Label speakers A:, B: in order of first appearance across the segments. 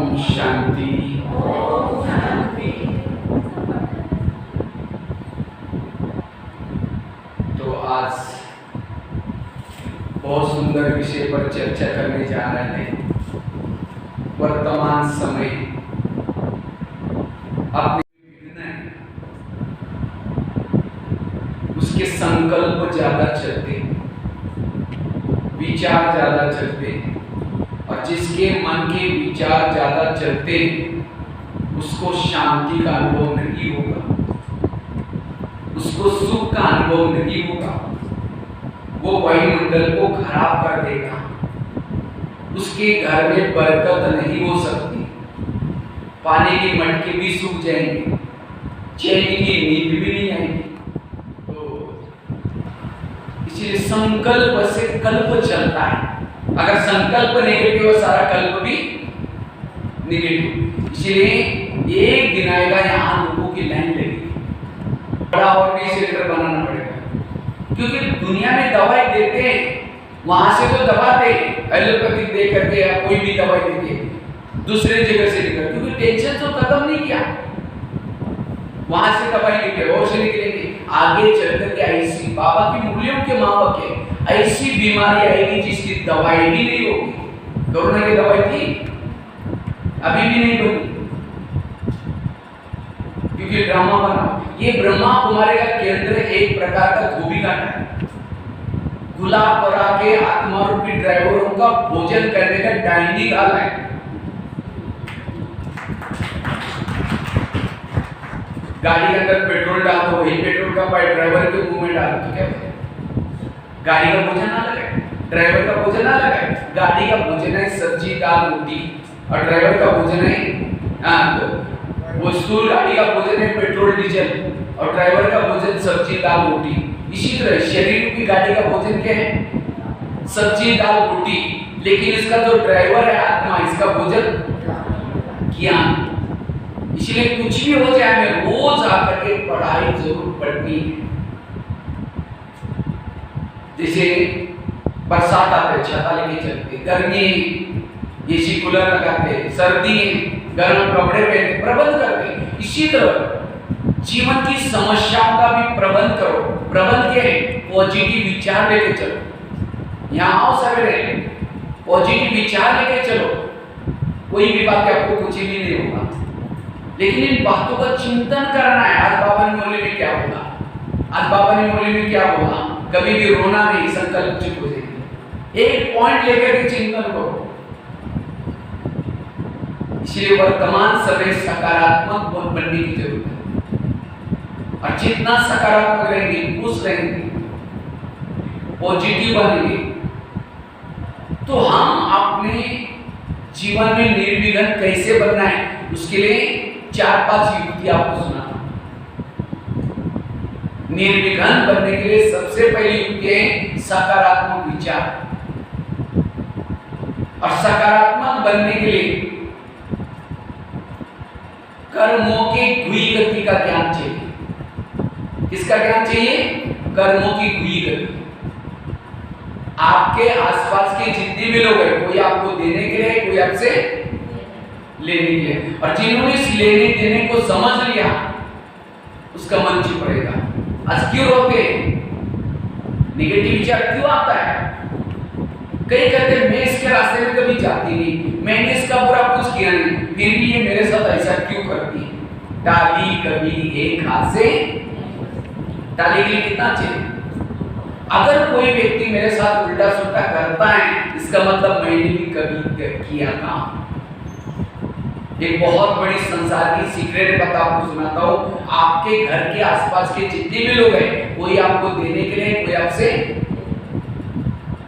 A: ओम शांति। तो आज बहुत सुंदर विषय पर चर्चा करने जा रहे हैं। वर्तमान समय अपने उसके संकल्प ज्यादा चलते, विचार ज्यादा चलते, और जिसके मन के विचार ज्यादा चलते उसको शांति का अनुभव नहीं होगा, उसको सुख का अनुभव नहीं होगा, वो वायुमंडल को खराब कर देगा, उसके घर में बरकत नहीं हो सकती, पानी के मटके भी सूख जाएंगे, चैन की नींद भी नहीं आएगी। तो इसलिए संकल्प से कल्प चलता है। अगर संकल्प नेगेटिव है सारा कल्प भी नेगेटिव। इसलिए एक दिन आएगा यहाँ लोगों की लाइन लगेगी, बड़ा और भी सेंटर बनाना पड़ेगा, क्योंकि दुनिया में दवाई देते हैं, वहां से तो दबाते एलोपैथिक दे करके या कोई भी दवाई देके दूसरे जगह से लेकर, क्योंकि टेंशन तो खत्म नहीं किया, वहां से दवाई लेके और से निकलेंगे आगे चल करके ऐसी बाबा की मुरलियों के माँ के ऐसी बीमारी आएगी जिसकी दवाई भी नहीं होगी। कोरोना की दवाई थी, अभी भी नहीं बनी, क्योंकि ड्रामा बना। ये ब्रह्मा कुमारी का केंद्र एक प्रकार का धोबी घाट है, गुलाब परा के आत्मा रूपी ड्राइवरों का भोजन करने का डाइनिंग हॉल है। गाड़ी के अंदर पेट्रोल डाल दो, वही पेट्रोल का पाइप ड्राइवर के मुंह में डाल दो, क्या है? गाड़ी का भोजन ना लगे, ड्राइवर का भोजन ना लगे। गाड़ी का भोजन है सब्जी दाल रोटी, और ड्राइवर का भोजन है वो स्टूल। गाड़ी का भोजन है पेट्रोल डीजल, और ड्राइवर का भोजन सब्जी दाल रोटी। इसी तरह शरीर की गाड़ी का भोजन क्या है? सब्जी दाल रोटी। लेकिन इसका जो ड्राइवर है आत्मा, इसका भोजन ज्ञान। इसलिए कुछ भी हो जाए हमें रोज आकर के पढ़ाई जरूर पढ़नी है। जैसे बरसात आते छाता लेके चलते, गर्मी एसी कूलर लगाते, सर्दी गर्म कपड़े पहनते, प्रबंध करते। इसी तरह जीवन की समस्याओं का भी प्रबंध करो। प्रबंध क्या है? पॉजिटिव विचार लेके चलो। यहाँ आओ सवेरे, पॉजिटिव विचार लेके चलो, कोई भी बात आपको कुछ भी नहीं होगा, लेकिन इन बातों का चिंतन करना है। आज बाबा ने बोले में क्या बोला, आज बाबा ने बोले में क्या बोला, कभी भी रोना नहीं, संकल्प चुप हो जाएगी। एक पॉइंट लेकर के चिंतन करो। इसलिए वर्तमान समय सकारात्मक बनने की जरूरत है, और जितना सकारात्मक रहेंगे, खुश रहेंगे, पॉजिटिव बनेंगे, तो हम अपने जीवन में निर्विघ्न कैसे बनना है, उसके लिए 4-5 युक्ति आपको सुनाता हूं। निर्विघ्न बनने के लिए सबसे पहली युक्ति है सकारात्मक विचार, और सकारात्मक बनने के लिए कर्मों के गुई गति का ज्ञान चाहिए। किसका ज्ञान चाहिए? कर्मों की गुई गति। आपके आसपास के जितने भी लोग हैं, कोई आपको देने के लिए, कोई आपसे लेने के लिए, और जिन्होंने इस लेने देने को समझ लिया उसका मन चुप रहेगा। आज क्यों रोते? नेगेटिव विचार क्यों आता है? कई कहते मैं इसके रास्ते में कभी जाती नहीं, मैंने इसका बुरा कुछ किया नहीं, फिर भी ये मेरे साथ ऐसा क्यों करती है? टाली कभी एक हाथ से टाली के लिए कितना चाहिए? अगर कोई व्यक्ति मेरे साथ उल्टा सुल्टा करता है, इसका मतलब मैंने भी कभी किया था। एक बहुत बड़ी संसार की सीक्रेट बात आपको सुनाता हूँ। आपके घर के आसपास के जितने भी लोग हैं, कोई आपको देने के लिए, कोई आपसे,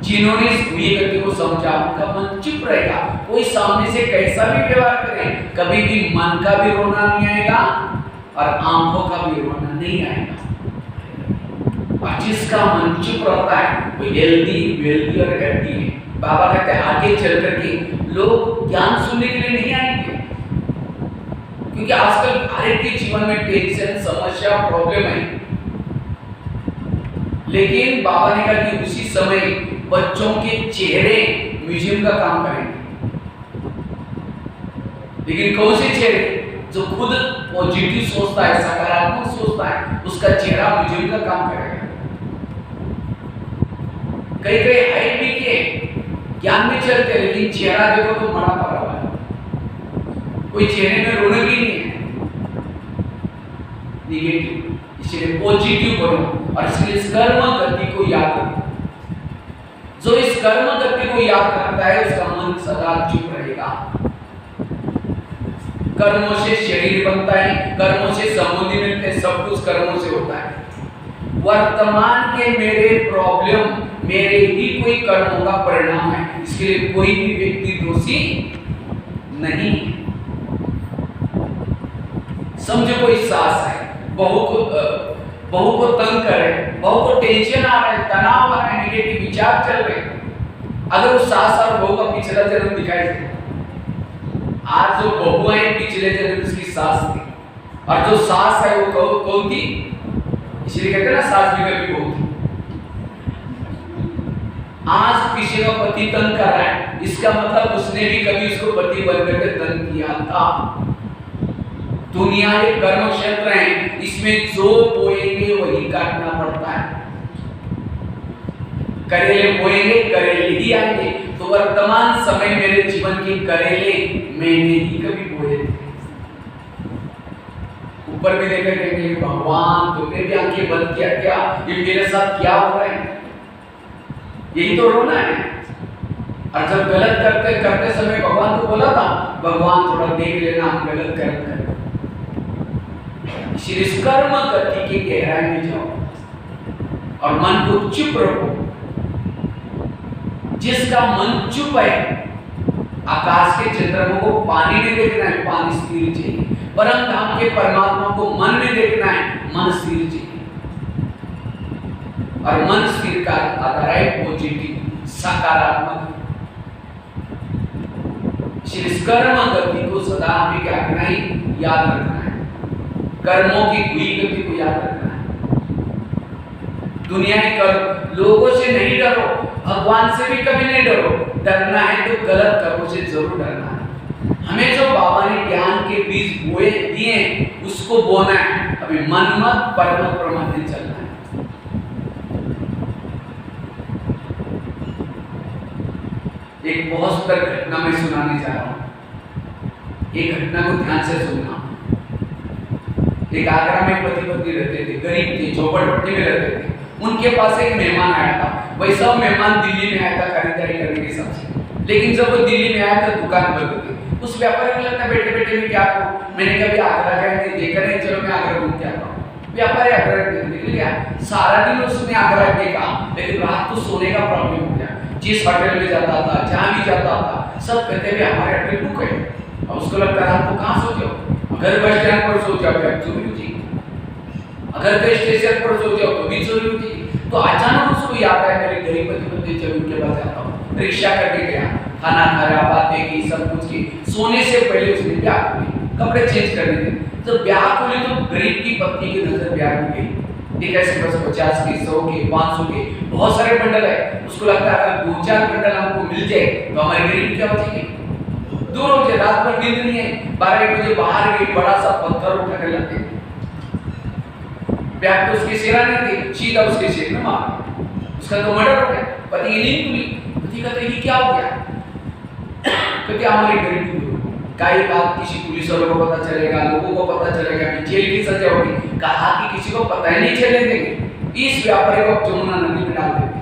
A: जिन्होंने इस हुई गति को समझा, उनका मन चुप रहेगा। कोई सामने से कैसा भी व्यवहार करे, कभी भी मन का भी रोना नहीं आएगा और आंखों का भी रोना नहीं आएगा। और जिसका मन चुप रहता है वो हेल्दी, वेल्दी और हैप्पी है। बाबा कहते हैं आगे चल करके लोग ज्ञान सुनने के लिए नहीं आएंगे, क्योंकि आजकल हर एक के जीवन में टेंशन, समस्या, प्रॉब्लम है। लेकिन बाबा ने कहा कि उसी समय बच्चों के चेहरे म्यूजियम का काम करेंगे। लेकिन कौन से चेहरे? जो खुद पॉजिटिव सोचता है, सकारात्मक सोचता है, उसका चेहरा म्यूजियम का काम करेगा। कई कई हाइट भी के ज्ञान में चलते हैं, लेकिन चेहरा देखो तो मरा पड़ा हुआ है, कोई चेहरे में रौनक ही नहीं है, निगेटिव। इसलिए पॉजिटिव बनो और इसलिए इस कर्म गति को याद रखो। जो इस कर्म गति को याद करता है उसका मन सदा चुप रहेगा। कर्मों से शरीर बनता है, कर्मों से संबंधी मिलते हैं, सब कुछ कर्मों से होता है। वर्तमान के मेरे प्रॉब्लम मेरे ही कोई कर्मों का परिणाम है, इसके लिए कोई भी व्यक्ति दोषी नहीं। समझो कोई सास है, बहू को तंग करे, बहू को टेंशन आ रहा है, तनाव आ रहा है, नेगेटिव विचार चल रहे हैं। अगर उस सास और बहू का पिछला जन्म दिखाई दे, आज जो बहू है पिछले जन्म उसकी सास थी, और जो सास है वो कौन थी? इसलिए कहते हैं ना सास भी कभी बहू थी। आज किसी का पति तंग कर रहा है, इसका मतलब उसने भी कभी उसको पति बनकर के तंग किया था। दुनिया एक कर्म क्षेत्र है, इसमें जो बोएंगे वही काटना पड़ता है। करेले बोएंगे करेले ही आएंगे। तो वर्तमान समय मेरे जीवन के करेले मैंने ही कभी बोए थे। ऊपर में देखकर कहेंगे भगवान तुमने भी आंखें बंद किया क्या? ये मेरे साथ क्या हो रहा है? यही तो रोना है। और जब गलत करते समय भगवान को बोला था, भगवान थोड़ा देख लेना हम गलत कर इस कर्म गति की गहराई में जाओ और मन को चुप रखो। जिसका मन चुप है, आकाश के चंद्रमा को पानी में देखना है, पानी स्थिर चाहिए। परम धाम के परमात्मा को मन में देखना है, मन स्थिर चाहिए। और मन स्थिर का आधार है पॉजिटिव, सकारात्मक। इस कर्म गति को सदा हमें क्या करना है? याद रखना है। कर्मों की हुई गति को याद रखना है। दुनिया के कर्म, लोगों से नहीं डरो, भगवान से भी कभी नहीं डरो। डरना है तो गलत कर्मों से जरूर डरना है। हमें जो बाबा ने ज्ञान के बीज बोए दिए उसको बोना है। अभी मन मत परम प्रमाण चलना है। एक बहुत सुंदर घटना मैं सुनाने जा रहा हूं। एक घटना को ध्यान से सुनना। एक आगरा में पति पत्नी रहते थे, गरीब थे, झोपड़पट्टी में रहते थे। उनके पास एक मेहमान आया था। वैसा मेहमान दिल्ली में आया था खरीदारी करने के हिसाब से। लेकिन जब वो दिल्ली में आया था दुकान बंद थी। उस व्यापारी को लगता बैठे बैठे में क्या करूं? मैंने कभी आगरा गए थे, देखा नहीं, चलो मैं आगरा घूम के आता हूं। व्यापारी आगरा निकल गया। सारा दिन उसने आगरा देखा, लेकिन रात को सोने का प्रॉब्लम हो गया। जिस होटल में जाता था, जहां भी जाता था, सब कहते थे हमारे होटल बुक है। और उसको लगता है आपको कहां सो जाओ? अगर बस स्टैंड पर सो जाओ तो चोरी होती, अगर कहीं स्टेशन पर सो जाओ तो भी चोरी होती। तो अचानक उसको याद आया मेरे गरीब पति चलो उनके पास जाता हूँ। रिक्शा करके गया, खाना खाया, बातें की, सब कुछ की। सोने से पहले उसने ब्याह खोली, कपड़े चेंज करने थे। जब ब्याह खोली तो गरीब की पत्नी की नजर ब्याह में गई। एक ऐसे बस 50 के, 100 के, 500 के बहुत सारे बंडल है। उसको लगता है अगर 2-4 बंडल हमको मिल जाए तो हमारी गरीबी क्या बचेगी। दूर हो जाए, रात भर नींद नहीं है। 12 बजे बाहर गई, बड़ा सा पत्थर उठाने लगे। बैग तो उसके सिर में थी, सीधा उसके सिर में मार। उसका तो मर्डर हो गया। पति की नींद खुली। पति कहता ये क्या हो गया? कहते हमारी गरीबी दूर। कई बात किसी पुलिस वालों को पता चलेगा, लोगों को पता चलेगा कि जेल की सजा होगी। कहा कि किसी को पता ही नहीं चलने देंगे। इस व्यापारी को जमुना नदी में डाल देंगे।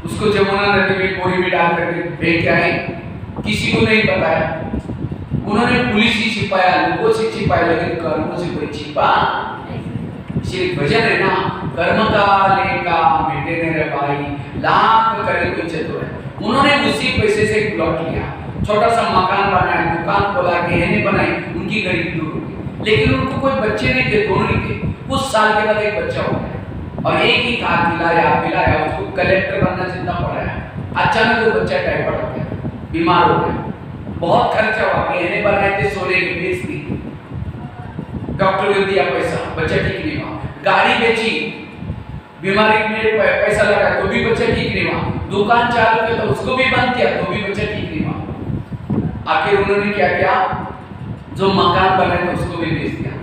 A: उसको जमुना नदी में बोरी में डाल करके फेंक के आए। किसी को नहीं बताया। उन्होंने पुलिस ही छिपाया, लोगों से छिपाया, लेकिन कर्मों से कोई छिपा। सिर्फ भजन है ना, कर्म का लेका मिटे न रे भाई, लाख करे कोई चतुर है। उन्होंने उसी पैसे से एक प्लॉट लिया, छोटा सा मकान बनाया, दुकान खोला, गहने बनाई, उनकी गरीबी दूर हो गई। लेकिन उनको कोई बच्चे नहीं थे, दोनों ही थे। कुछ साल के बाद एक बच्चा हो गया और एक ही था, पिलाया, उसको कलेक्टर बनना जितना पड़ाया। अचानक वो बच्चा टाइफाइड हो गया, बीमार हो गया। बहुत खर्चा हुआ, गहने बनाए थे, सोने की बेच दी, डॉक्टर को दिया पैसा, बच्चा ठीक नहीं हुआ। गाड़ी बेची, बीमारी में पैसा लगा तो भी बच्चा ठीक नहीं हुआ। दुकान चालू किया तो उसको भी बंद किया तो भी बच्चा ठीक नहीं हुआ। आखिर उन्होंने क्या किया, जो मकान बना था उसको भी बेच दिया,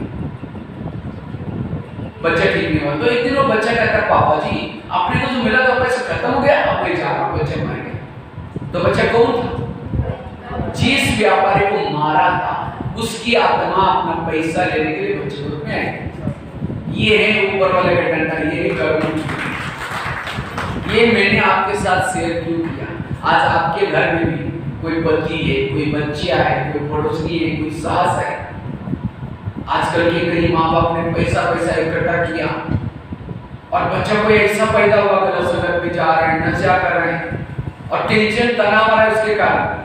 A: बच्चा ठीक नहीं हुआ। तो एक दिन वो बच्चा कहता है पापा जी आपने को जो मिला था पैसा खत्म हो गया, अब मैं जा रहा हूँ, बच्चा मर गया। तो बच्चा कौन था? जिस व्यापारी को मारा था उसकी आत्मा अपना पैसा लेने के लिए बच्चे रूप में आई। ये है ऊपर वाले का डंडा, ये कर्म। ये मैंने आपके साथ शेयर क्यों किया? आज आपके घर में भी कोई पति है, कोई बच्चियां है, कोई पड़ोसी है, कोई सास है। आजकल के कई माँ बाप ने पैसा इकट्ठा किया और बच्चा कोई ऐसा पैदा हुआ गलत सड़क पे जा रहे हैं, नशा कर रहे हैं और टेंशन तनाव आ रहा है उसके कारण।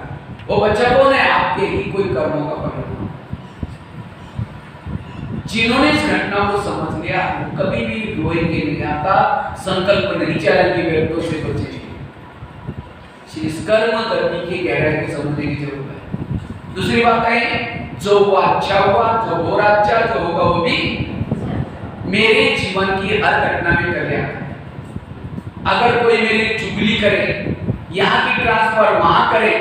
A: वो बच्चा कौन है? आपके ही कोई कर्मों का परिणाम। जिन्होंने इस घटना को समझ लिया कभी भी रोएंगे नहीं, आता संकल्प नहीं चलेंगे व्यक्तों से बचे। इस कर्म गति की गहराई को समझने की जरूरत है। दूसरी बात है, जो हुआ अच्छा हुआ, जो हो रहा अच्छा, जो होगा वो भी मेरे जीवन की हर घटना में कल्याण। अगर कोई मेरी चुगली करे, यहाँ की ट्रांसफर वहां करे,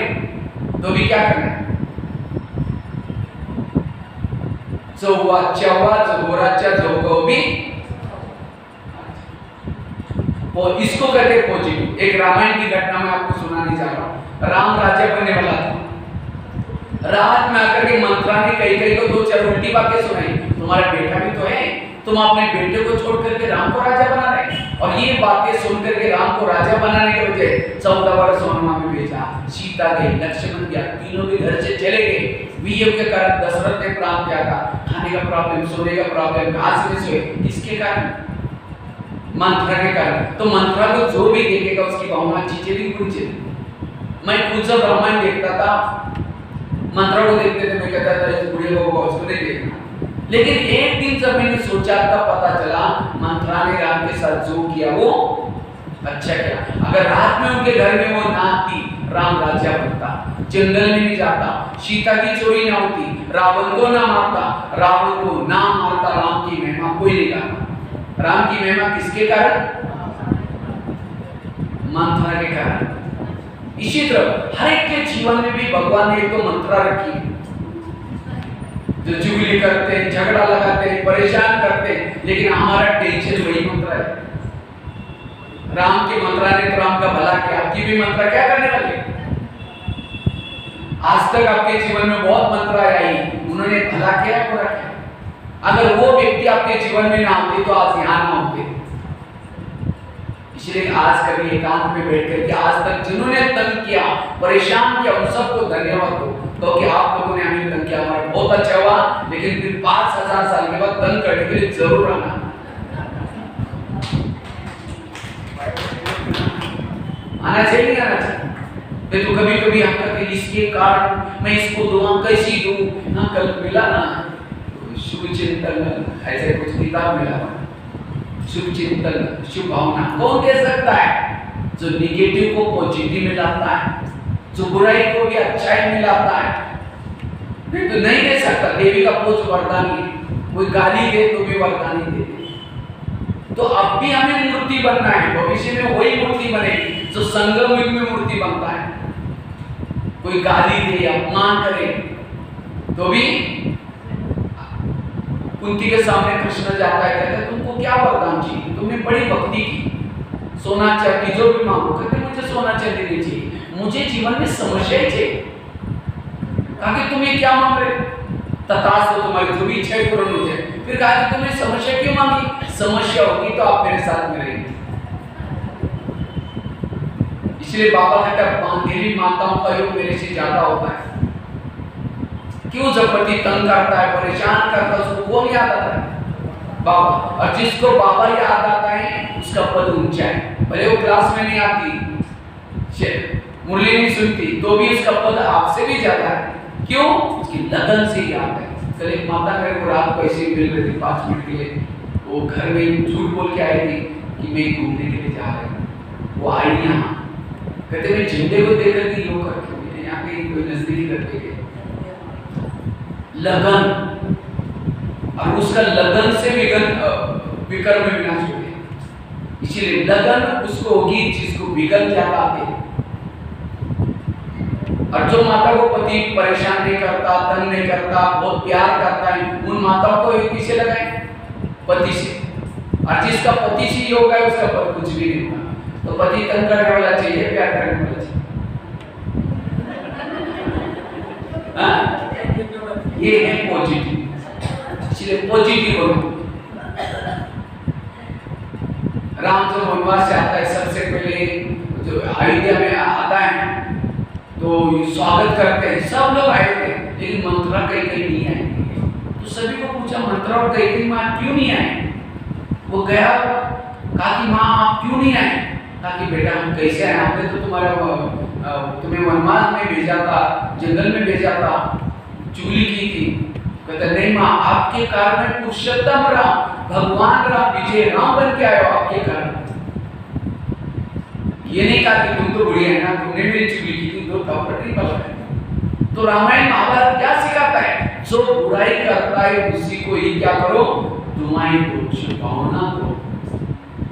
A: तो भी क्या करना है? जो हुआ अच्छा हुआ, जो हो रहा अच्छा, जो होगा वो भी। और इसको कहते हैं पॉजिटिव। एक रामायण की घटना मैं आपको सुनाने जा रहा हूँ। राम राज्य बनने वाला था। रात में आकर के मंत्रा ने कई को दो चार उल्टी बातें सुनाई। तुम्हारा बेटा भी तो है, तुम अपने बेटे को छोड़ करके राम को राजा बना रहे। और ये बातें सुन करके राम को राजा बनाने के बजाय 14 वर्ष वनवास में भेजा। सीता गई, लक्ष्मण गया, तीनों भी घर से चले गए। वियोग के कारण दशरथ ने प्राण त्यागा। खाने का प्रॉब्लम, सोने का प्रॉब्लम, घास में सोए। किसके कारण? मंत्रा के कारण। तो मंत्रा को जो भी देखेगा उसकी भावना चीजें कुछ। मैं खुद जब रामायण देखता था, मंत्रा को देखते थे, मैं कहता था इस बूढ़े को उसको नहीं देखना। लेकिन एक दिन जब मैंने सोचा तब पता चला मंत्रा ने राम के साथ जो किया वो अच्छा किया। अगर रात में उनके घर में वो ना आती, राम राजा बनता, जंगल में नहीं जाता, सीता की चोरी ना होती, रावण को ना मारता, रावण को ना मारता, राम की महिमा कोई नहीं गाता। राम की महिमा किसके कारण? मंत्रा के कारण। इसी तरह हर एक के जीवन में भी भगवान ने एक तो मंत्रा रखी है। जो चुगली करते हैं, झगड़ा लगाते हैं, परेशान करते हैं, लेकिन हमारा टेंशन वही मंत्रा है। राम की मंत्रा ने तो राम का भला किया, आपकी भी मंत्रा क्या करने वाली? आज तक आपके जीवन में बहुत मंत्रा आई, उन्होंने भला किया, बुरा किया। अगर वो व्यक्ति आपके जीवन में ना होते तो आज यहाँ ना होते। इसलिए आज कभी एकांत में बैठ करके आज तक जिन्होंने तंग किया, परेशान किया, उन सबको धन्यवाद दो। तो कि आप लोगों ने हमें तंग किया, हमारा बहुत अच्छा हुआ, लेकिन फिर 5000 साल के बाद तंग करने के लिए जरूर आना। आना चाहिए, नहीं आना चाहिए? तो कभी कभी हम कहते इसके कारण मैं इसको दुआ कैसी दूं ना, कल मिला ना शुभ चिंतन, ऐसे कुछ किताब मिला, शुभ चिंतन, शुभ भावना। कौन दे सकता है? जो निगेटिव को पॉजिटिव में लाता है, जो बुराई को भी अच्छाई में लाता है। नहीं तो नहीं दे सकता। देवी का पूछ वरदानी है, कोई गाली दे तो भी वरदानी दे। तो अब भी हमें मूर्ति बनना है, भविष्य में वही मूर्ति बनेगी जो संगम युग में मूर्ति बनता है। कोई गाली दे, अपमान करे तो भी। कुंती के सामने कृष्ण जाता है, कहता है तुमको क्या वरदान चाहिए? तुमने बड़ी भक्ति की, सोना चांदी जो भी मांगो। कहते मुझे सोना चांदी नहीं चाहिए, मुझे जीवन में समस्या चाहिए। कहा तुम्हें क्या मांग रहे? तथास्तु, तुम्हारी जो भी इच्छा पूर्ण हो जाए। फिर कहा कि तुमने समस्या क्यों मांगी? समस्या होगी तो आप मेरे साथ में रहेंगे। इसलिए बाबा कहता है बांधेली माताओं का योग मेरे से ज्यादा होता है। क्यों? जब पति तंग करता है, परेशान करता है, उसको कौन याद आता है? बाबा। और जिसको बाबा याद आता है उसका पद ऊंचा है। भले वो क्लास में नहीं आती, मुरली नहीं सुनती, तो भी उसका पद आपसे भी ज्यादा है। क्यों? उसकी लगन से याद है। कल एक माता मेरे को रात को ऐसे मिल रही थी 5 मिनट के लिए। वो घर में झूठ बोल के आई थी कि मैं घूमने के लिए जा रही हूँ। वो आई यहाँ, कहते मैं झंडे को देख करके योग करके यहाँ पे कोई नजदीकी करके गए। लगन, और उसका लगन से विकर्म में विनाश हो गया। इसीलिए लगन उसको होगी जिसको विकल्प ज्यादा आते। और जो माता को पति परेशान नहीं करता, तंग नहीं करता, बहुत प्यार करता है, उन माताओं को एक किससे लगाए? पति से। और जिसका पति से योग है उसका पति कुछ भी नहीं होगा। तो पति तंग करने वाला चाहिए, प्यार करने वाला चाहिए? हाँ? ये है पॉजिटिव। इसलिए पॉजिटिव बनो। राम जब वनवास से आता है, सबसे पहले जो अयोध्या में आता है तो स्वागत करते हैं, सब लोग आए थे, लेकिन मंत्रा कहीं नहीं आए। तो सभी को पूछा मंत्रा और कहीं माँ क्यों नहीं आए? वो गया, कहा कि माँ आप क्यों नहीं आए? कहा कि बेटा हम कैसे आए, हमने तो तुम्हें वनवास में भेजा था, जंगल में भेजा था, चुगली की थी। कहता नहीं माँ, आपके कारण पुरुषोत्तम राम, भगवान राम, विजय राम बन के आए हो आपके कारण। ये नहीं कहा कि तुम तो बुढ़िया है ना, तुमने मेरी चुगली की थी, तो थप्पड़ नहीं पड़ा। तो रामायण महाभारत क्या सिखाता है? जो बुराई करता है उसी को ही क्या करो? दुआएं दो, शुभकामना दो।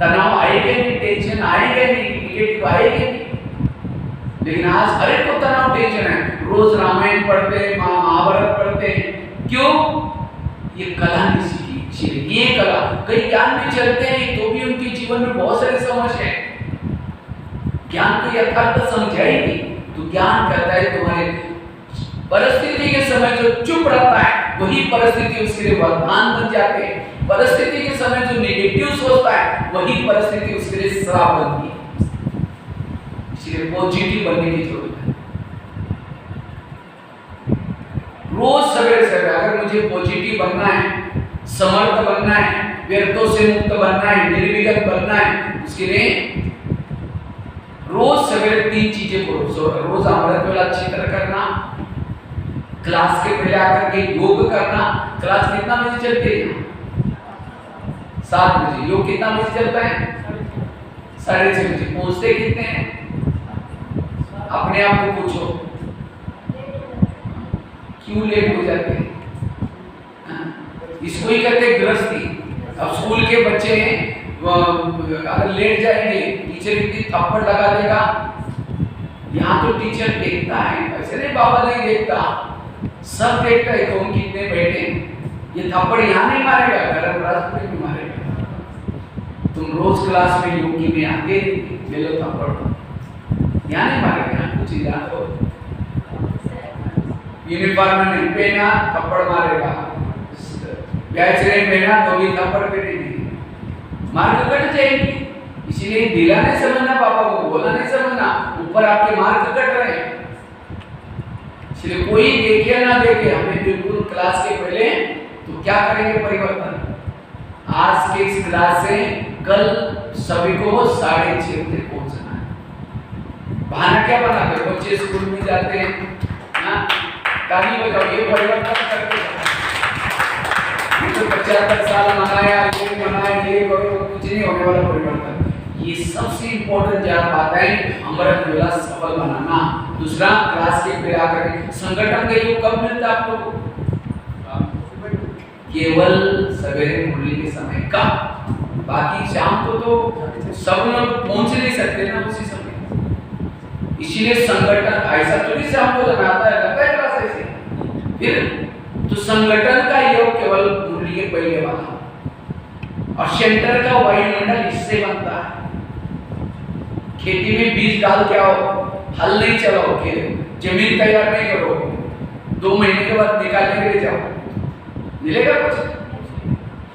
A: तनाव आएगा नहीं, टेंशन आएगा नहीं, निगेटिव आएगा नहीं। लेकिन आज हर एक को तनाव, टेंशन है। रोज रामायण पढ़ते, महाभारत पढ़ते, क्यों? ये कला नहीं सीखी। ये कला कई ज्ञान में चलते हैं तो भी उनके जीवन में बहुत सारी समस्या है। ज्ञान को यथार्थ समझा ही नहीं। तो ज्ञान कहता है तुम्हारे परिस्थिति के समय जो चुप रहता है वही परिस्थिति उसके लिए वरदान बन जाते हैं। परिस्थिति के समय जो नेगेटिव सोचता है वही परिस्थिति उसके लिए श्राप बनती है। इसलिए पॉजिटिव बनने की जरूरत है। रोज सवेरे सवेरे अगर मुझे पॉजिटिव बनना है, समर्थ बनना है, व्यर्थों से मुक्त बनना है, निर्विघ्न बनना है, उसके लिए रोज सवेरे 3 चीजें करो। रोज अमृत वेला अच्छी तरह करना, क्लास के पहले आकर के योग करना। क्लास कितना बजे चलती है? 7 बजे। योग कितना बजे चलता है? 6:30 बजे। पहुंचते कितने हैं? अपने आप को पूछो क्यों लेट हो जाते हैं? इसको ही कहते हैं गृहस्थी। अब स्कूल के बच्चे अगर लेट जाएंगे, टीचर इतनी थप्पड़ लगा देगा। यहाँ तो टीचर देखता है, ऐसे नहीं बाबा नहीं देखता, सब देखता है कौन कितने बैठे। ये थप्पड़ यहाँ नहीं मारेगा, गलत रास्ते में मारेगा। तुम रोज क्लास में योगी में आते ले लो थप्पड़, यहाँ नहीं मारेगा, यहाँ कुछ याद हो। यूनिफॉर्म नहीं पहना थप्पड़ मारेगा, बैच नहीं पहना तो भी थप्पड़ पड़ेगी, मार्क कट जाएगी। इसीलिए दिला नहीं समझना, पापा को बोला नहीं समझना, ऊपर आपके मार्क कट रहे हैं। इसलिए कोई देखे ना देखे, हमें बिल्कुल क्लास के पहले तो क्या करेंगे परिवर्तन। आज के इस क्लास से कल सभी को 6:30 बजे पहुंचना है। बहाना क्या बनाते? बच्चे स्कूल में जाते हैं, ताली बजाओ, ये परिवर्तन करते हैं। तो 75 साल मनाया, ये मनाया, ये करो, कुछ नहीं होने वाला परिवर्तन। ये सबसे इम्पोर्टेंट ज्ञान बात है, अमृत वेला सफल बनाना। दूसरा, क्लास के पहले आकर संगठन के योग कब मिलता है आप लोगों को? केवल सवेरे मुरली के समय का, बाकी शाम को तो सब लोग पहुंच नहीं सकते ना उसी समय। इसीलिए संगठन ऐसा तो नहीं शाम को लगाता है, लगता है क्लास ऐसे। फिर तो संगठन का योग केवल मुरली के पहले वाला, और सेंटर का वायुमंडल इससे बनता है। खेती में बीज डाल के आओ, हल नहीं चलाओ, जमीन तैयार नहीं करो, 2 महीने के बाद निकालने के लिए जाओ, मिलेगा कुछ?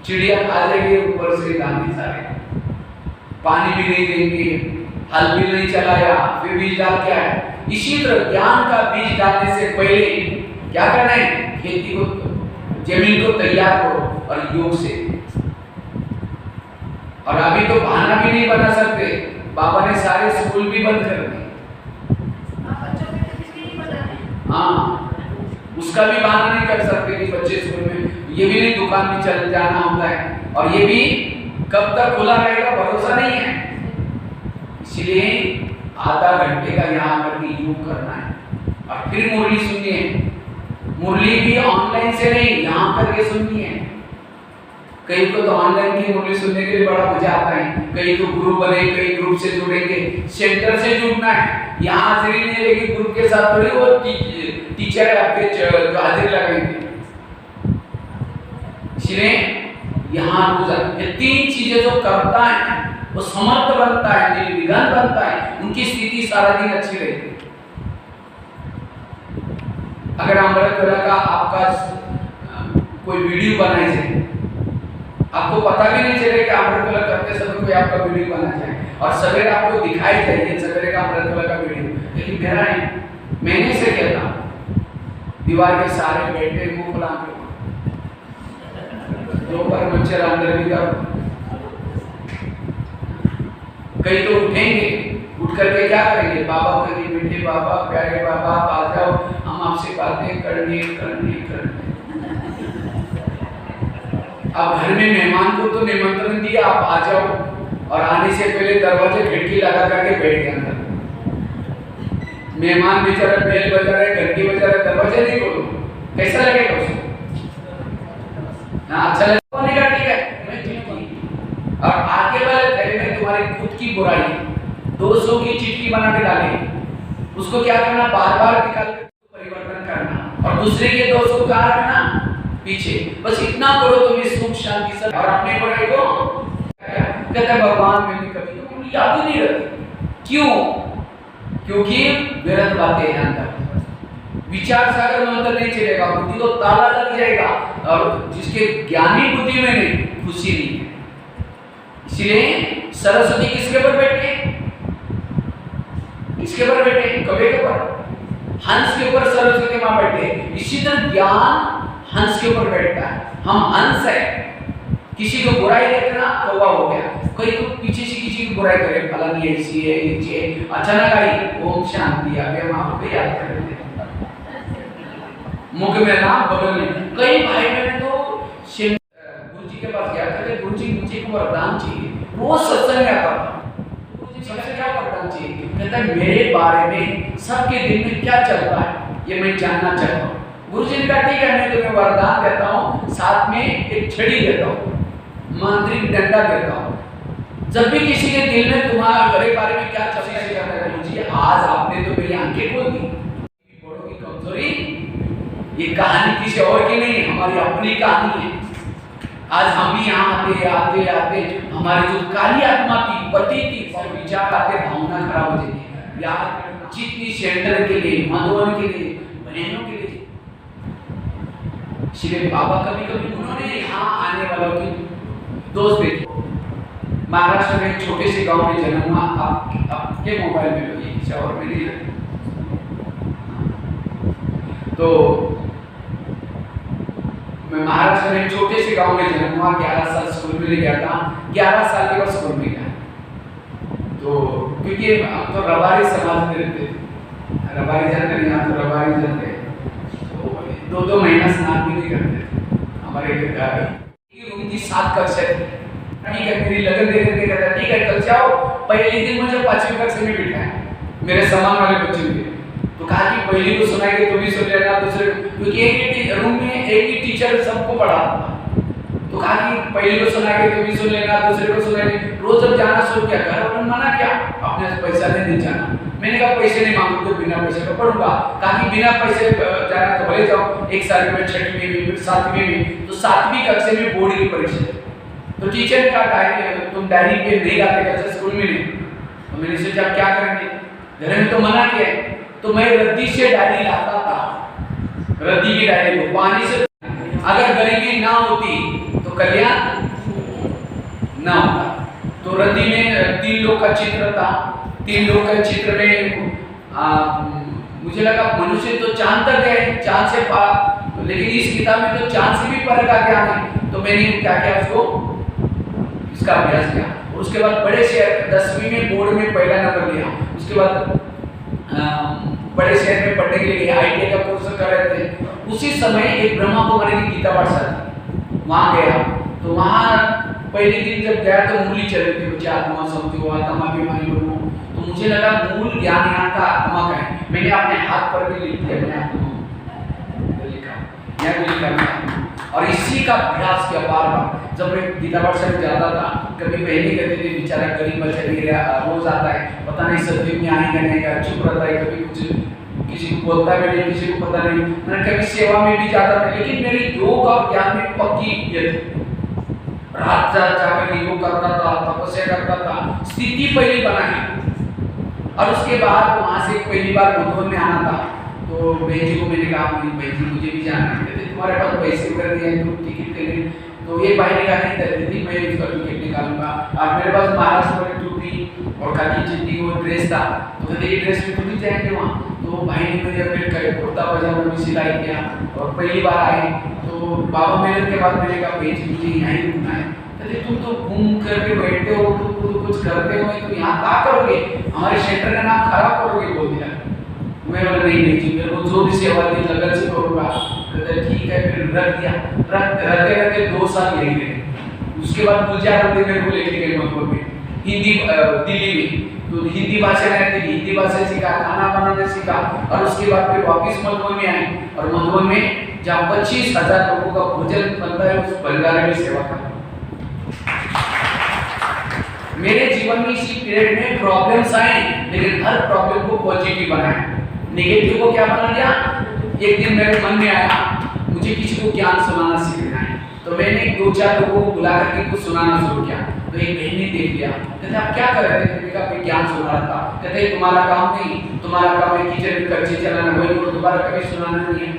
A: चिड़िया खा जाएगी ऊपर से दाने सारे, पानी भी नहीं देंगे, हल भी नहीं चलाया, फिर बीज डाल के आए। इसी तरह ज्ञान का बीज डालने से पहले क्या करना है? खेती को, जमीन को तैयार करो, और योग से। और अभी तो बहाना भी नहीं बना सकते, बाबा ने सारे स्कूल भी बंद कर दिए। हाँ, उसका भी बहाना नहीं कर सकते कि बच्चे स्कूल में, ये भी नहीं दुकान में चल जाना होता है, और ये भी कब तक खुला रहेगा भरोसा नहीं है। इसलिए आधा घंटे का यहाँ आकर के योग करना है, और फिर मुरली सुनिए। मुरली भी ऑनलाइन से नहीं, यहाँ करके सुनिए। कई को तो ऑनलाइन की मुरली सुनने के लिए बड़ा मजा आता है, कई तो ग्रुप बने, कई ग्रुप से जुड़ेंगे, सेंटर से जुड़ना है, यहाँ हाजिरी नहीं लेगी ग्रुप के साथ थोड़ी, वो टीचर आपके जो हाजिरी लगाएंगे। इसलिए यहाँ ये 3 चीजें जो करता है वो समर्थ बनता है, निर्विघ्न बनता है, उनकी स्थिति सारा दिन अच्छी रहेगी। अगर अमृतवेला का आपका कोई वीडियो बनाए जाए, आपको पता भी नहीं चलेगा कि अमृतवेला करते समय कोई आपका वीडियो बना जाए और सवेरे आपको दिखाई जाए सवेरे का अमृतवेला का वीडियो, लेकिन मेरा नहीं, मैंने से किया था, दीवार के सारे बैठे मुंह खुला के दोपहर मच्छर अंदर भी का, कई तो उठेंगे, उठ करके क्या करेंगे, बाबा के लिए बैठे, बाबा प्यारे बाबा आ जाओ, हम आपसे बातें करनी। अब घर में मेहमान को तो निमंत्रण दिया, आप आ जाओ, और आने से पहले दरवाजे खिड़की लगा करके बैठ गए अंदर। मेहमान बेचारा बेल बजा रहे, घंटी बजा रहे, दरवाजे नहीं खोलो, कैसा लगेगा उसको? अच्छा लगेगा, ठीक है। और आगे वाले थैले में तुम्हारी खुद की बुराई, 200 की चिट्ठी बना के डाले, उसको क्या करना, बार-बार निकाल कर परिवर्तन करना, और दूसरे के दोस्त को कहाँ रखना, पीछे। बस इतना करो तुम्हें सुख शांति से, और अपने बुराई को कहते भगवान मैंने कभी तो याद ही नहीं रहती। क्यों? क्योंकि व्यर्थ बातें हैं अंदर, विचार सागर में अंदर नहीं चलेगा, बुद्धि को ताला लग जाएगा, और जिसके ज्ञानी बुद्धि में नहीं, खुशी नहीं है। इसलिए सरस्वती किसके ऊपर बैठे, किसके ऊपर बैठे, कभी के ऊपर, हंस के ऊपर सरस्वती मां बैठे। इसी तरह ज्ञान हंस के ऊपर बैठता है, हम हंस है, किसी को बुराई देखना कौवा हो गया, कोई तो पीछे से किसी की बुराई करे, फलानी ऐसी है, अचानक आई ओम शांति आ गया, मां को याद कर लेते, मुख में ना बगल में। कई भाई बहन तो गुरुजी के पास गया, कहते गुरुजी मुझे को वरदान चाहिए, रोज सत्संग में आता था, गुरुजी सबसे क्या वरदान चाहिए, कहता है मेरे बारे में सबके दिल में क्या चल रहा है ये मैं जानना चाहता हूँ। गुरुजी ने कहा ठीक है, मैं तुम्हें वरदान देता हूँ, साथ में एक छड़ी देता हूँ, मांत्रिक डंडा देता हूँ, जब भी किसी के दिल में तुम्हारे बारे में क्या चल रहा है, गुरुजी आज आपने तो मेरी आंखें खोल दी, बड़ों की कमजोरी, ये कहानी किसी और की नहीं, हमारी अपनी कहानी है। आज हम भी यहाँ आते आते हमारी जो काली आत्मा थी, पति थी, और विचार आते भावना खराब हो जाती है। जितनी सेंटर के लिए, मधुबन के लिए, बहनों के लिए, श्री बाबा कभी उन्होंने यहाँ आने वालों की दोस्त देखे। महाराष्ट्र में छोटे से गांव में जन्म हुआ, आपके मोबाइल में लो, ये और में नहीं लगे। तो मैं महाराष्ट्र में छोटे से गांव में जन्म हुआ, 11 साल स्कूल में गया था, 11 साल के बाद स्कूल में गया। तो क्योंकि हम तो रबारी समाज में रहते थे, रबारी जानते हैं, यहाँ तो रबारी जानते हैं, तो 2 महीना स्नान भी नहीं करते थे हमारे घर। उनकी 7 कक्षा थी, ठीक है, मेरी लगन देखते कहता ठीक है कल जाओ, पहले दिन मुझे 5वीं कक्षा में बिठाया, मेरे समान वाले बच्चे थे। तो कहा कि पहली को सुनाएंगे तो भी सुन लेना, दूसरे, क्योंकि एक ही रूम में एक ही टीचर सबको पढ़ाता था, तो कहा कि पहली को सुनाएंगे तो भी सुन लेना, दूसरे को सुनाएंगे। रोज जब जाना शुरू किया, घर वालों ने मना किया, अपने पैसा नहीं जाना। मैंने कहा पैसे नहीं मांगूंगा, बिना पैसे का पढ़ूंगा। कहा कि बिना पैसे जाना तो भले जाओ, 1 साल में 6वीं में फिर 7वीं में, तो 7वीं कक्षा में बोर्ड की परीक्षा। तो टीचर ने कहा तुम डायरी पे नहीं लाते कक्षा स्कूल में नहीं। तो मैंने सोचा क्या करेंगे, घर में तो मना किया, तो मैं रद्दी से डायरी लाता था, रद्दी की डायरी को पानी से, अगर गरीबी ना होती तो कल्याण ना होता। तो रद्दी में 3 लोग का चित्र था, 3 लोग का चित्र में मुझे लगा मनुष्य तो चांद तक गए, चांद से पार, लेकिन इस किताब में तो चांद से भी परे का ज्ञान है। तो मैंने क्या किया, उसको इसका अभ्यास किया। उसके बाद बड़े शहर 10वीं में बोर्ड में पहला नंबर लिया। उसके बाद बड़े शहर में पढ़ने के लिए ITI का कोर्स कर रहे थे। उसी समय एक ब्रह्मा कुमारी की गीता पाठशाला थी, वहाँ गया। तो वहाँ पहले दिन जब गया तो मूल ही चल रही थी, मुझे आत्मा समझो, आत्मा अभिमानी बनो। तो मुझे लगा मूल ज्ञान यहाँ का आत्मा का है। मैंने अपने हाथ पर भी लिख दिया, मैंने आत्मा लिखा, यहाँ भी लिखा। और इसी का अभ्यास किया बार बार। जब मैं गीता पाठ से जाता था, कभी बहनी कहती थी बेचारा गरीब बच्चा नहीं रहा, रोज आता है, पता नहीं सत्य में आएगा नहीं आएगा, चुप रहता है, कभी कुछ किसी को बोलता है नहीं, किसी को पता नहीं। मैंने कभी सेवा में भी जाता था, लेकिन मेरी योग और ज्ञान में पक्की ये थी। रात जाकर योग करता था, तपस्या करता था, स्थिति पहली बनाई। और उसके बाद वहाँ से पहली बार मधुबन में आना था, तो बहन जी को मैंने कहा बहन जी मुझे भी जाना है। कहते तुम्हारे पास पैसे कर दिए तो टिकट के लिए, तो ये भाई ने कहा नहीं दीदी मैं इसका टिकट निकालूंगा। और मेरे पास महाराष्ट्र में टोपी और काकी चिट्टी वो ड्रेस था, तो कहते ये ड्रेस में तो नहीं जाएंगे वहाँ। तो भाई ने मुझे फिर कुर्ता पजामा भी सिलाई किया और पहली बार आए। तो बाबा मेरे के बाद मैंने कहा भाई जी मुझे यहाँ ही रुकना है। कहते तुम तो घूम करके बैठते हो, तुम तो कुछ करते हो, तो यहाँ क्या करोगे, हमारे सेंटर का नाम खराब करोगे, बोल दिया। मैं बोला नहीं जी मेरे को जो भी सेवा दी लगन से करूँगा। कहते ठीक है, फिर रख दिया। रहते रहते 2 साल यही रहे। उसके बाद गुलजार रहते मेरे को लेके गए मधुबन में, हिंदी दिल्ली में, तो हिंदी भाषा रहती थी, हिंदी भाषा सीखा, खाना बनाना सीखा। और उसके बाद फिर वापस मधुबन में आए, और मधुबन में जहाँ 25,000 लोगों का भोजन बनता है उस परिवार में सेवा कर। मेरे जीवन में इसी पीरियड में प्रॉब्लम्स आए, लेकिन हर प्रॉब्लम को पॉजिटिव बनाए, नेगेटिव को क्या बना दिया। एक दिन मेरे मन में आया मुझे किसी को ज्ञान सुनाना सीखना है, तो मैंने 2-4 लोगों को बुला करके कुछ सुनाना शुरू किया। तो एक बहन ने देख लिया, कहते आप क्या कर रहे थे, मैंने कहा मैं ज्ञान सुना रहा था। कहते तुम्हारा काम नहीं, तुम्हारा काम है किचन में कच्चे चलाना, वही को दोबारा कभी सुनाना नहीं है।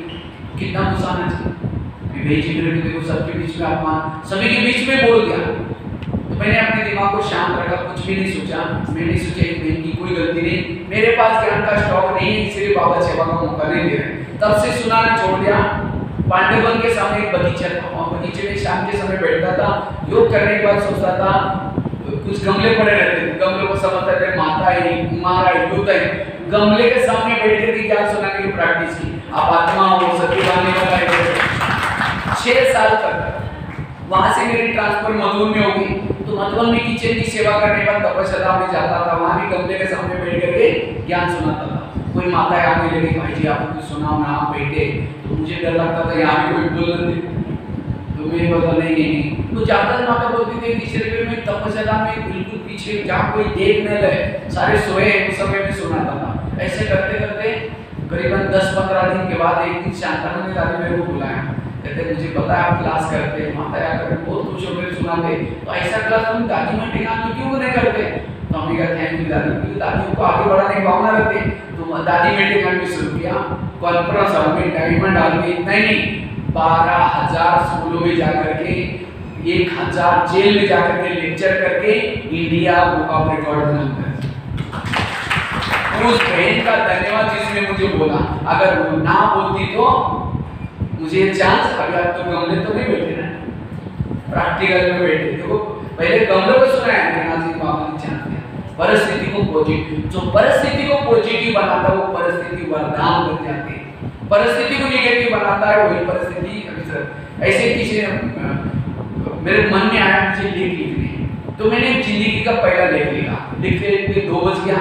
A: कितना गुस्सा आना चाहिए। भेजी मेरे को सबके बीच में अपमान, सभी के बीच में बोल दिया। तो मैंने अपने दिमाग को शांत रखा, कुछ भी नहीं सोचा। मैंने सोचा इनकी कोई गलती नहीं, मेरे पास ज्ञान का स्टॉक नहीं है, इसलिए बाबा सेवा का मौका नहीं दे रहे। तब से सुनाना छोड़ दिया। पांडवन के सामने एक बगीचा था, और बगीचे में शाम के समय बैठता था, योग करने के बाद सोचता था, कुछ गमले पड़े रहते थे, गमले को समझता था माता है, कुमार है, युद्ध है। गमले के सामने बैठ कर ज्ञान सुनाने की प्रैक्टिस की। आप आत्मा हो, सत्यवानी वाला 6 साल तक। वहां से मेरी ट्रांसफर मधुबन में होगी, तो मधुबन में किचन की सेवा करने के बाद तपस्या में जाता था, वहां भी गमले के सामने बैठ करके ज्ञान सुनाता था। कोई माता आने लगी, भाई जी आप कुछ सुनाओ ना, आप बैठे। तो मुझे डर लगता था यहाँ भी कोई बोल दे, तो मैं बोला नहीं। तो जाता माता बोलती थी तीसरे में तपस्या में बिल्कुल पीछे, जहाँ कोई देख न ले, सारे सोए उस समय में सुनाता था। ऐसे करते करते करीबन 10-15 दिन के बाद एक दिन शांताना ने दादी मेरे को बुलाया। कहते मुझे पता है आप क्लास करते हैं, माता आकर बहुत खुश होकर सुनाते, तो ऐसा क्लास तुम दादी माँ टिकान तो क्यों नहीं करते। तो हमने कहा थैंक यू दादी, क्योंकि दादी को आगे बढ़ाने की भावना रखते। तो दादी बेटे का भी शुरू किया, कॉन्फ्रेंस हॉल में डायमंड हॉल में, इतना ही नहीं 12,000 स्कूलों में जाकर के, 1,000 जेल में जाकर के लेक्चर करके इंडिया बुक ऑफ रिकॉर्ड बनाता है। उस बहन का धन्यवाद जिसने मुझे बोला, अगर वो ना बोलती तो मुझे चांस, अभी आप तो गमले तो नहीं बैठे ना, प्रैक्टिकल में बैठे। देखो पहले गमले को सुनाया कि नाज़ी बाबा ने चांस दिया। परिस्थिति को पॉजिटिव, जो परिस्थिति को पॉजिटिव बनाता है वो परिस्थिति वरदान बन जाती है। परिस्थिति को नेगेटिव बनाता है वही परिस्थिति अभिसरण। ऐसे किसी मेरे मन में आया मुझे लेख लिखने, तो मैंने जिंदगी का पहला लेख लिखा। लिखते 2 बज गया,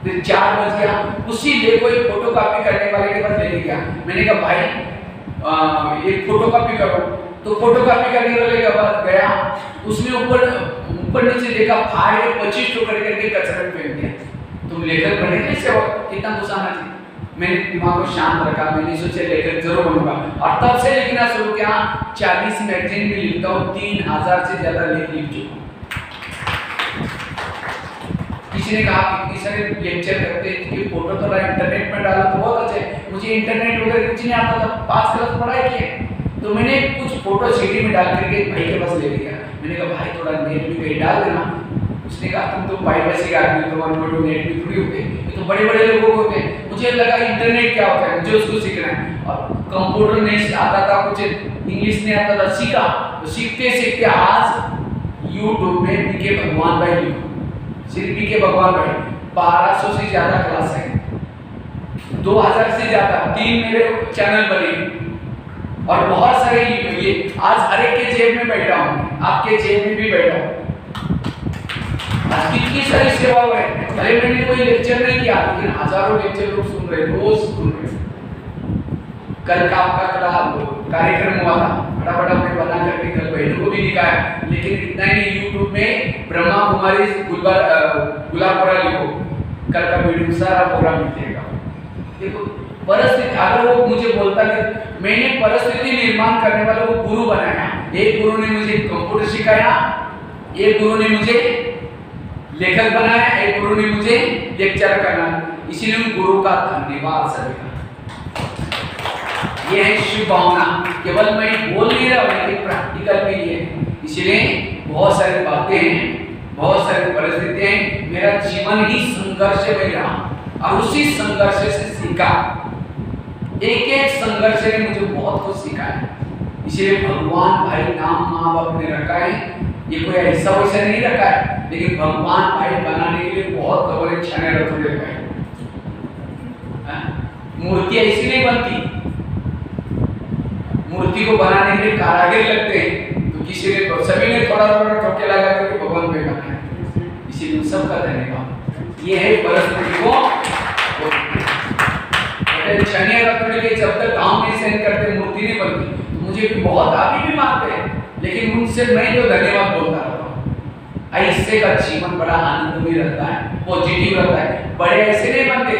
A: फिर 4 बज गया। उसी लेख को एक फोटो कॉपी करने वाले के पास ले गया। मैंने कहा भाई एक फोटो कॉपी करो। तो फोटो कॉपी करने वाले के पास गया, उसने ऊपर नीचे देखा, फाड़ के 25 टुकड़े करके कचरा में फेंक दिया। तुम लेखक बने कैसे हो, कितना गुस्सा आना चाहिए। मैंने दिमाग को शांत रखा, मैंने सोचा लेखक जरूर बनूंगा, और तब से लिखना शुरू किया। 40 मैगजीन में लिखता हूँ, 3000 से ज्यादा लेख लिख चुका। किसी ने कहा कितनी सारे लेक्चर करते हैं, फोटो तो इंटरनेट में डालो तो बहुत अच्छे। मुझे इंटरनेट वगैरह कुछ नहीं आता था, 5 क्लास पढ़ाई किए। तो मैंने कुछ फोटो सीडी में डाल करके भाई के पास ले लिया। मैंने कहा भाई थोड़ा नेट में कहीं डाल देना। उसने कहा तुम तो बाईपास के आदमी, तुम्हारे फोटो नेट में थोड़ी होते, ये तो बड़े बड़े लोगों होते हैं। मुझे लगा इंटरनेट क्या होता है, मुझे उसको सीखना है। और कंप्यूटर नहीं आता था, कुछ इंग्लिश नहीं आता था, सीखा। तो सीखते सीखते आज यूट्यूब में बीके भगवान भाई लिखो, सिर्फ बीके भगवान भाई 1200 से ज्यादा क्लास है, 2000 से ज्यादा 3 मेरे चैनल बने, और बहुत सारे ये आज हर एक के जेब में बैठा हूँ, आपके जेब में भी बैठा हूँ। आज कितनी सारी सेवा है। भले मैंने कोई लेक्चर नहीं किया, लेकिन हजारों लेक्चर लोग सुन रहे, रोज सुन रहे। कल का आपका कार्यक्रम हुआ था, फटाफट हमने बना करके कल बहनों को भी दिखाया। लेकिन इतना ही नहीं, यूट्यूब में ब्रह्मा कुमारी गुलाबपुरा लिखो, कल का वीडियो सारा पूरा मिलेगा। देखो परिस्थिति, अगर वो मुझे बोलता कि मैंने परिस्थिति निर्माण करने वाले को गुरु बनाया, एक गुरु ने मुझे कंप्यूटर सिखाया, एक गुरु ने मुझे लेखक बनाया, एक गुरु ने मुझे लेक्चर करना, इसीलिए उन गुरु का धन्यवाद सभी का। ये है शुभ भावना, केवल मैं बोल नहीं रहा हूँ, लेकिन प्रैक्टिकल में ये है। इसलिए बहुत सारी बातें हैं, बहुत सारी परिस्थितियां हैं, मेरा जीवन ही संघर्ष में रहा और उसी संघर्ष से सीखा। एक एक संघर्ष ने मुझे बहुत कुछ सिखाया। इसलिए भगवान भाई नाम माँ बाप ने रखा है, ये कोई ऐसा वैसा नहीं रखा है, लेकिन भगवान भाई बनाने के लिए बहुत बड़े क्षण रखते हैं। मूर्ति ऐसी नहीं बनती, मूर्ति को बनाने के लिए कारीगर लगते हैं, तो किसी ने सभी ने थोड़ा थोड़ा ठोके लगा करके भगवान भाई बनाया। इसीलिए उन सबका धन्यवाद। ये है परिस्थिति को क्षणिक रत्न के जब तक काम नहीं सहन करते मूर्ति नहीं बनती। तो मुझे भी बहुत अभी भी मानते हैं, लेकिन उनसे मैं तो धन्यवाद बोलता रहता हूँ। ऐसे का जीवन बड़ा आनंदमय रहता है, पॉजिटिव रहता है। बड़े ऐसे नहीं बनते,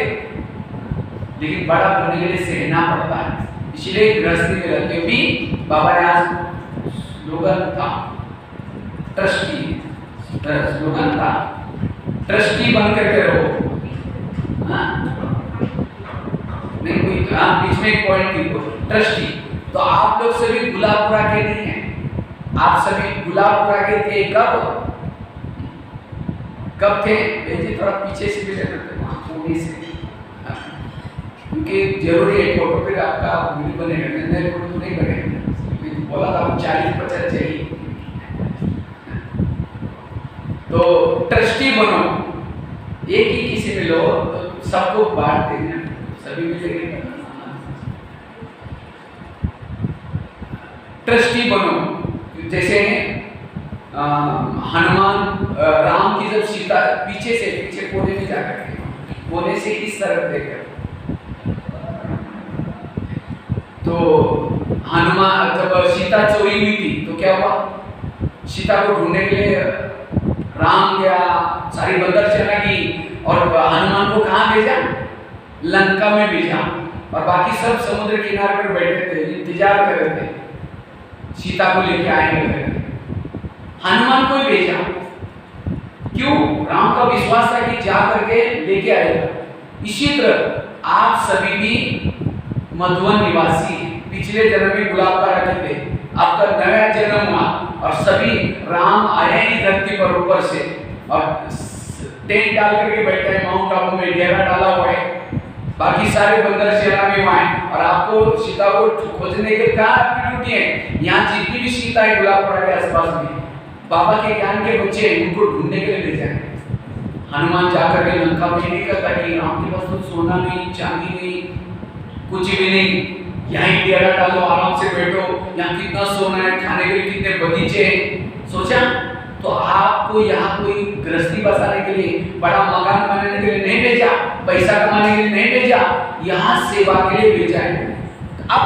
A: लेकिन बड़ा बनने के लिए सहना पड़ता है। इसलिए गृहस्थी में रहते भी बाबा ने आज स्लोगन था ट्रस्टी, स्लोगन था ट्रस्टी बन करके रहो। नहीं कोई बीच में एक पॉइंट थी ट्रस्टी। तो आप लोग सभी गुलाबपुरा के नहीं हैं, आप सभी गुलाबपुरा के थे कब थे? जी थोड़ा पीछे से भी लेते थोड़ी से, क्योंकि जरूरी है फोटो पे आपका वीडियो बनेगा, नहीं फोटो नहीं बनेगा। बोला था 40-50 चाहिए। तो ट्रस्टी बनो, एक ही किसी में लो तो सबको बांट देना, सभी मिलेंगे। ट्रस्टी बनो, जैसे हनुमान राम की जब सीता पीछे कोने में जाकर के कोने से इस तरफ देखकर, तो हनुमान जब सीता चोरी हुई थी तो क्या हुआ? सीता को ढूंढने के लिए राम गया, सारी बंदर सेना की, और हनुमान को कहाँ भेजा? लंका में भेजा। और बाकी सब समुद्र किनारे पर बैठे थे, इंतजार कर रहे थे सीता को लेके आएंगे। हनुमान को ही भेजा, क्यों? राम का विश्वास था कि जा करके लेके आएगा। इसी तरह आप सभी भी मधुवन निवासी, पिछले जन्म में गुलाबपुरा रहते थे, आपका नया जन्म हुआ और सभी राम आए इस धरती पर ऊपर से और टेंट डाल करके बैठे हैं, माउंट आबू में डेरा डाला हुआ है, बाकी सारे बंदर सेना में आए और आपको सीता को खोजने के क्या ड्यूटी है? यहाँ जितनी भी सीता है गुलाबपुरा के आसपास में, बाबा के ज्ञान के बच्चे उनको ढूंढने के लिए ले जाए। हनुमान जाकर के लंका में नहीं कहता कि राम के पास तो सोना नहीं, चांदी नहीं, कुछ भी नहीं, यहाँ डेरा डालो, आराम से बैठो, यहाँ कितना सोना है, खाने के लिए कितने बगीचे हैं। सोचा तो आपको यहाँ कोई गृहस्थी बसाने के लिए, बड़ा मकान बनाने के लिए नहीं भेजा, पैसा कमाने के लिए नहीं भेजा, यहाँ सेवा के लिए भेजा है। अब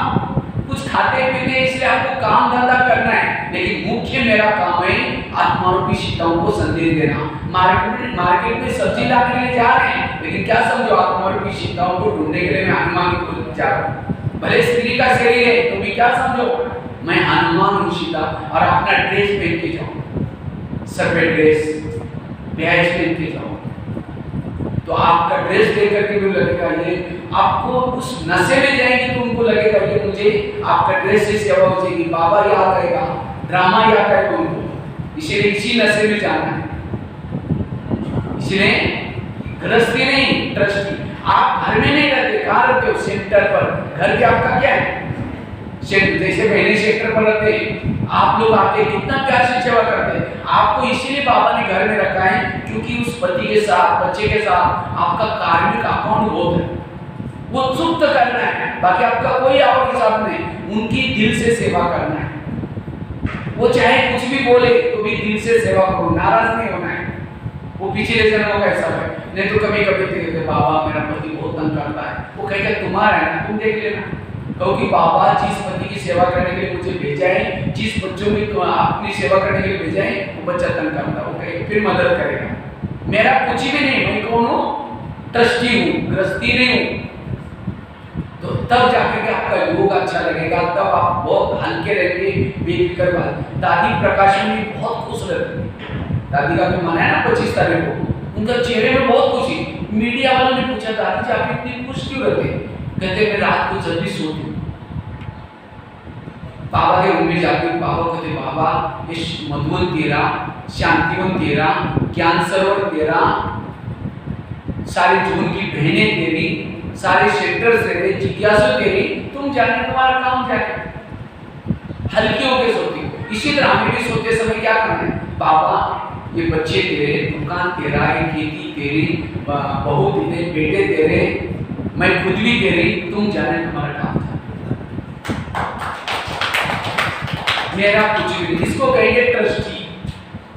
A: कुछ खाते पीते इसलिए आपको काम धंधा करना है, लेकिन मुख्य मेरा काम है आत्मारूपी सीताओं को संदेश देना। मार्केट में सब्जी लाने के लिए जा रहे हैं, लेकिन क्या समझो आत्मारूपी सीताओं को ढूंढने के लिए मैं हनुमान को जा रहा हूँ। भले स्त्री का शरीर है तो भी क्या समझो मैं हनुमान हूँ सीता, और अपना ड्रेस पहन के जाऊँ, सफेद ड्रेस ब्याज पहन के जाऊँ, तो आपका ड्रेस देख करके भी लगेगा ये, आपको उस नशे में जाएंगे तो उनको लगेगा ये मुझे आपका ड्रेस से सेवा हो जाएगी, बाबा याद आएगा, ड्रामा याद आएगा उनको। इसीलिए इसी नशे में जाना है। इसलिए गृहस्थी नहीं, ट्रस्टी। आप घर में नहीं रहते, कहाँ रहते हो? सेंटर पर। घर के आपका क्या है? जैसे पहले सेक्टर पर रहते हैं आप लोग, आते कितना प्यार से सेवा करते हैं। आपको इसीलिए बाबा ने घर में रखा है क्योंकि उस पति के साथ, बच्चे के साथ आपका कार्मिक अकाउंट बहुत है, वो चुप्त करना है, बाकी आपका कोई और हिसाब नहीं, उनकी दिल से सेवा करना है। वो चाहे कुछ भी बोले तो भी दिल से सेवा करो, नाराज नहीं होना है। वो पिछले जन्मों का हिसाब है। नहीं तो कभी कभी कहते बाबा मेरा पति बहुत तंग करता है, वो कहते तुम्हारा है ना, तुम देख लेना, कहो कि बाबा जिस पति की सेवा करने के लिए मुझे भेजा है, जिस बच्चों में अपनी सेवा करने के लिए भेजा है, वो बच्चा तंग करता है, ओके फिर मदद करेगा। मेरा कुछ भी नहीं, मैं कौन हूँ? ट्रस्टी हूँ, गृहस्थी नहीं हूँ। तो तब जाकर के आपका योग अच्छा लगेगा, तब आप बहुत हल्के रहेंगे, बेफिक्र बात। दादी प्रकाश में बहुत खुश रहती है। दादी का भी मना है ना 25 तारीख को, उनका चेहरे में बहुत खुशी। मीडिया वालों ने पूछा दादी जी आप इतनी खुश क्यों रहते? कहते मैं रात को जल्दी सोती हूँ, बाबा के रूम में जाती हूँ। बाबा कहते बाबा ये मधुवन तेरा, शांतिवन तेरा, ज्ञान सरोवर तेरा, सारे जून की बहनें तेरी, सारे सेक्टर तेरे, जिज्ञासु तेरी, तुम जाने तुम्हारा काम जाने। हल्के होके सोती हूँ। इसी तरह हमें भी सोते समय क्या करना है? बाबा ये बच्चे तेरे, दुकान तेरा, ये खेती तेरी, बहू तेरे, बेटे तेरे, मैं खुद भी तेरी, तुम जाने तुम्हारा काम जाने। मेरा कुछ भी, इसको कहेंगे ट्रस्टी।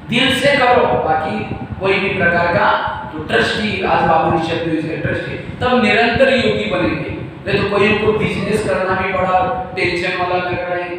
A: दिल से करो, बाकी कोई भी प्रकार का तो ट्रस्टी, आज बाबू ने शब्द यूज किया ट्रस्टी, तब निरंतर योगी बनेंगे। नहीं तो कोई को बिजनेस करना भी बड़ा टेंशन वाला लग रहा है,